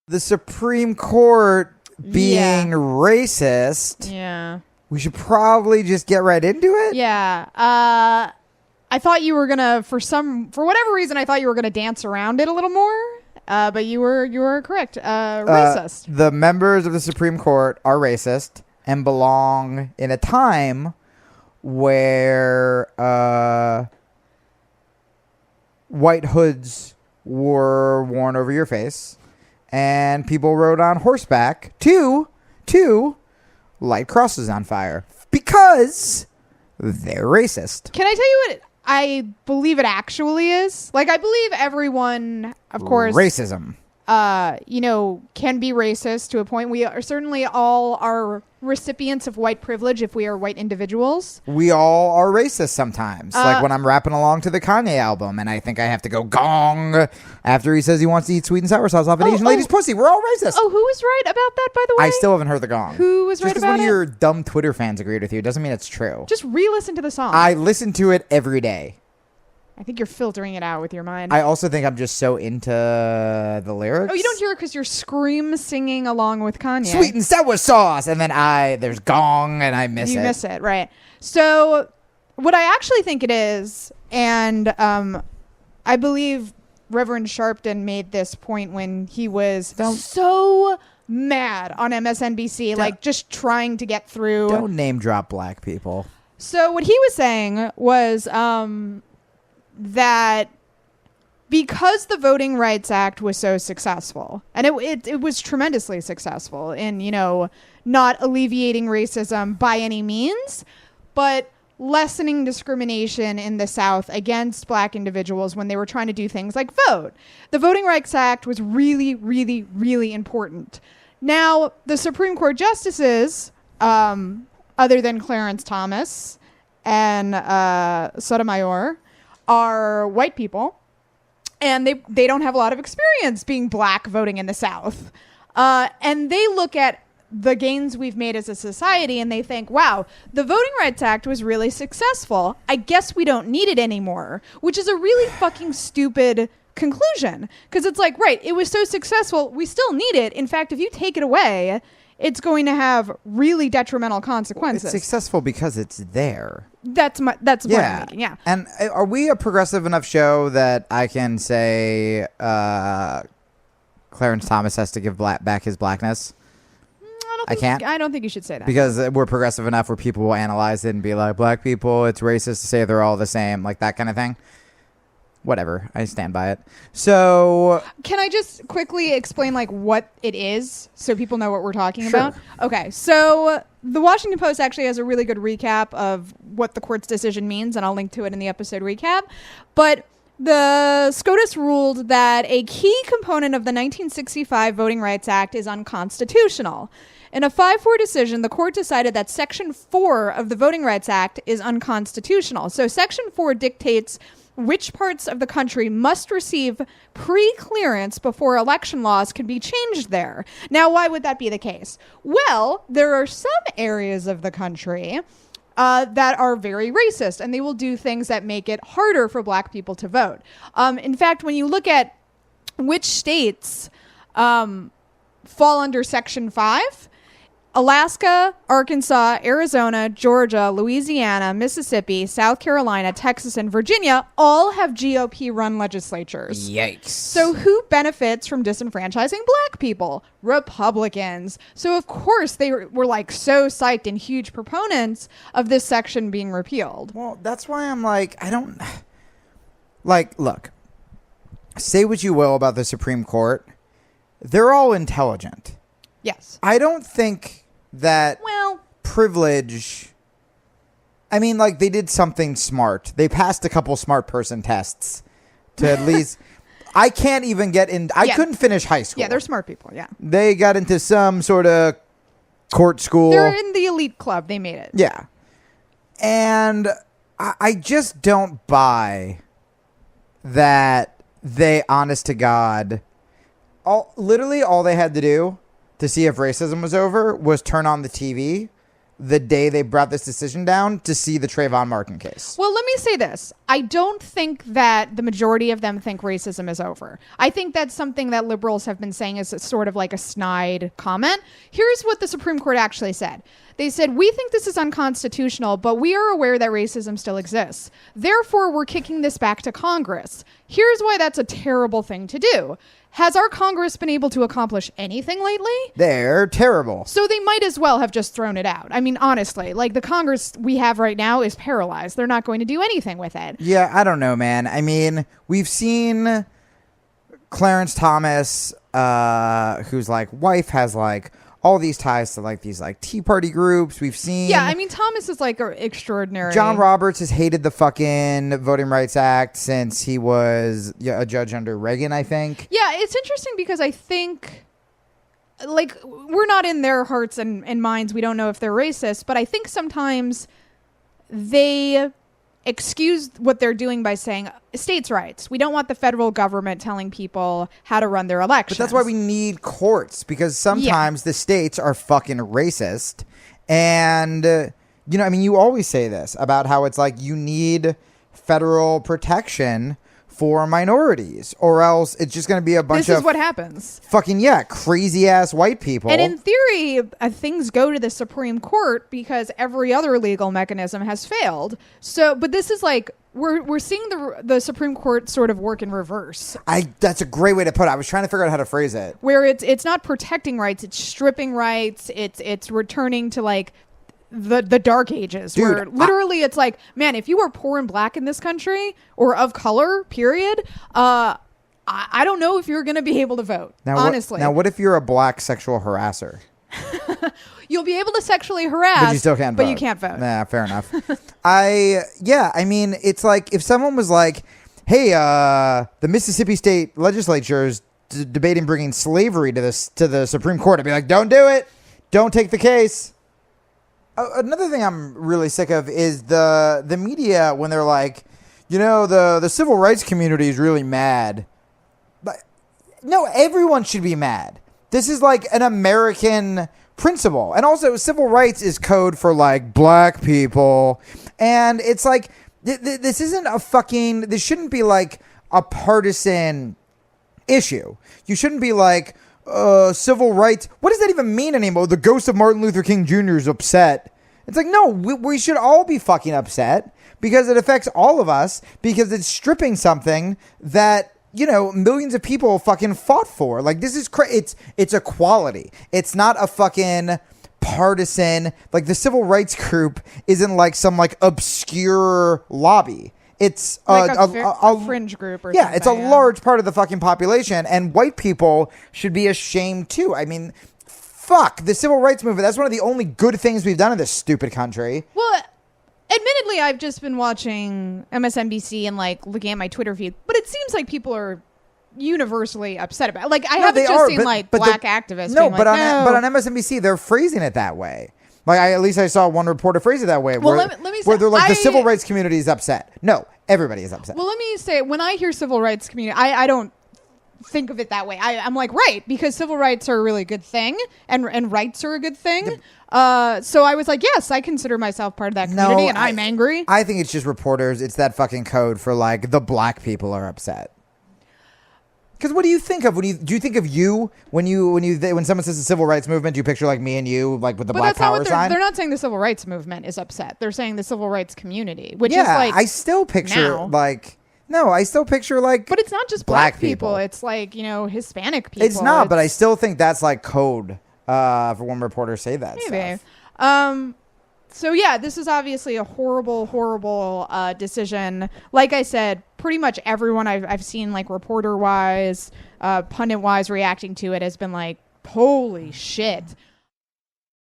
The Supreme Court being racist. Yeah. We should probably just get right into it. Yeah. I thought you were gonna, for whatever reason, I thought you were gonna dance around it a little more. But you were correct. Racist. The members of the Supreme Court are racist and belong in a time where white hoods were worn over your face and people rode on horseback to light crosses on fire because they're racist. Can I tell you what I believe it actually is? Like, I believe everyone, of course, racism. Can be racist to a point. We are certainly all are recipients of white privilege if we are white individuals. We all are racist sometimes. Like when I'm rapping along to the Kanye album and I think I have to go gong after he says he wants to eat sweet and sour sauce off an Asian lady's pussy. We're all racist. Oh, who was right about that, by the way? I still haven't heard the gong. Who was right about it? Just because one of your dumb Twitter fans agreed with you doesn't mean it's true. Just re-listen to the song. I listen to it every day. I think you're filtering it out with your mind. I also think I'm just so into the lyrics. Oh, you don't hear it because you're scream singing along with Kanye. Sweet and sour sauce. And then there's gong and I miss it. You miss it, right. So what I actually think it is, and I believe Reverend Sharpton made this point when he was so mad on MSNBC, like just trying to get through. Don't name drop black people. So what he was saying was that because the Voting Rights Act was so successful, and it was tremendously successful in, not alleviating racism by any means, but lessening discrimination in the South against black individuals when they were trying to do things like vote. The Voting Rights Act was really, really, really important. Now, the Supreme Court justices, other than Clarence Thomas and Sotomayor, are white people, and they don't have a lot of experience being black voting in the South. And they look at the gains we've made as a society and they think, wow, the Voting Rights Act was really successful. I guess we don't need it anymore, which is a really fucking stupid conclusion. Because it's like, right, it was so successful, we still need it. In fact, if you take it away, it's going to have really detrimental consequences. It's successful because it's there. That's the point I'm making, yeah. And are we a progressive enough show that I can say Clarence Thomas has to give back his blackness? I can't? I don't think you should say that. Because we're progressive enough where people will analyze it and be like, black people, it's racist to say they're all the same, like that kind of thing. Whatever. I stand by it. So can I just quickly explain what it is so people know what we're talking about? Okay. So the Washington Post actually has a really good recap of what the court's decision means, and I'll link to it in the episode recap. But the SCOTUS ruled that a key component of the 1965 Voting Rights Act is unconstitutional. In a 5-4 decision, the court decided that Section 4 of the Voting Rights Act is unconstitutional. So Section 4 dictates which parts of the country must receive pre-clearance before election laws can be changed there. Now, why would that be the case? Well, there are some areas of the country that are very racist, and they will do things that make it harder for black people to vote. In fact, when you look at which states fall under Section 5, Alaska, Arkansas, Arizona, Georgia, Louisiana, Mississippi, South Carolina, Texas, and Virginia all have GOP-run legislatures. Yikes. So who benefits from disenfranchising black people? Republicans. So of course they were so psyched and huge proponents of this section being repealed. Well, that's why I'm I don't... look, say what you will about the Supreme Court. They're all intelligent. Yes. I don't think that privilege... I mean, they did something smart. They passed a couple smart person tests to at least... I can't even get in... I couldn't finish high school. Yeah, they're smart people, yeah. They got into some sort of court school. They're in the elite club. They made it. Yeah. And I just don't buy that they, honest to God... literally all they had to do to see if racism was over was turn on the TV the day they brought this decision down to see the Trayvon Martin case. Well, let me say this. I don't think that the majority of them think racism is over. I think that's something that liberals have been saying is sort of like a snide comment. Here's what the Supreme Court actually said. They said, we think this is unconstitutional, but we are aware that racism still exists. Therefore, we're kicking this back to Congress. Here's why that's a terrible thing to do. Has our Congress been able to accomplish anything lately? They're terrible. So they might as well have just thrown it out. I mean, honestly, like the Congress we have right now is paralyzed. They're not going to do anything with it. Yeah, I don't know, man. I mean, we've seen Clarence Thomas, whose like wife has like all these ties to like these like Tea Party groups. We've seen. Yeah, I mean, Thomas is like extraordinary. John Roberts has hated the fucking Voting Rights Act since he was a judge under Reagan, I think. Yeah, it's interesting because I think, like, we're not in their hearts and minds. We don't know if they're racist, but I think sometimes they excuse what they're doing by saying states' rights. We don't want the federal government telling people how to run their elections. But that's why we need courts, because sometimes the states are fucking racist. And, you know, I mean, you always say this about how it's like you need federal protection for minorities, or else it's just going to be a bunch of... This is what happens. Fucking, crazy-ass white people. And in theory, things go to the Supreme Court because every other legal mechanism has failed. So, but this is like... We're seeing the Supreme Court sort of work in reverse. That's a great way to put it. I was trying to figure out how to phrase it. Where it's not protecting rights, it's stripping rights, it's returning to like the dark ages. Dude, where literally it's like, man, if you are poor and black in this country or of color, period, I don't know if you're going to be able to vote, honestly. Now, what if you're a black sexual harasser? You'll be able to sexually harass, but you still can't vote. But you can't vote. Nah, fair enough. I mean, it's like if someone was like, hey, the Mississippi State Legislature is debating bringing slavery to the Supreme Court, I'd be like, don't do it. Don't take the case. Another thing I'm really sick of is the media when they're like, you know, the civil rights community is really mad. But no, everyone should be mad. This is like an American principle. And also, civil rights is code for like black people. And it's like, this isn't a fucking, this shouldn't be like a partisan issue. You shouldn't be like, civil rights. What does that even mean anymore? The ghost of Martin Luther King Jr. is upset. It's like, no, we should all be fucking upset because it affects all of us, because it's stripping something that, you know, millions of people fucking fought for. Like, this is it's equality. It's not a fucking partisan, like the civil rights group isn't like some like obscure lobby. It's like a fringe group or something. It's a large part of the fucking population, and white people should be ashamed too. I mean, fuck, the civil rights movement, that's one of the only good things we've done in this stupid country. Well, admittedly, I've just been watching MSNBC and like looking at my Twitter feed, but it seems like people are universally upset about it. Like, I haven't just seen black activists being but like, on MSNBC, they're phrasing it that way. Like, at least I saw one reporter phrase it that way. Well, where, let me say, where they're like, the civil rights community is upset. No, everybody is upset. Well, let me say, when I hear civil rights community, I don't think of it that way. I'm like, right, because civil rights are a really good thing, and rights are a good thing. So I was like, yes, I consider myself part of that community, and I'm angry. I think it's just reporters. It's that fucking code for like the black people are upset. Because what do you think of do you think of you when someone says the civil rights movement? Do you picture like me and you, like with the black power sign? They're not saying the civil rights movement is upset. They're saying the civil rights community, which is like, I still picture like. No, I still picture like. But it's not just black people. It's like, you know, Hispanic people. It's not, but I still think that's like code for when reporters say that maybe stuff. So yeah, this is obviously a horrible decision. Like I said, pretty much everyone I've seen, like reporter wise, pundit wise, reacting to it has been like, holy shit.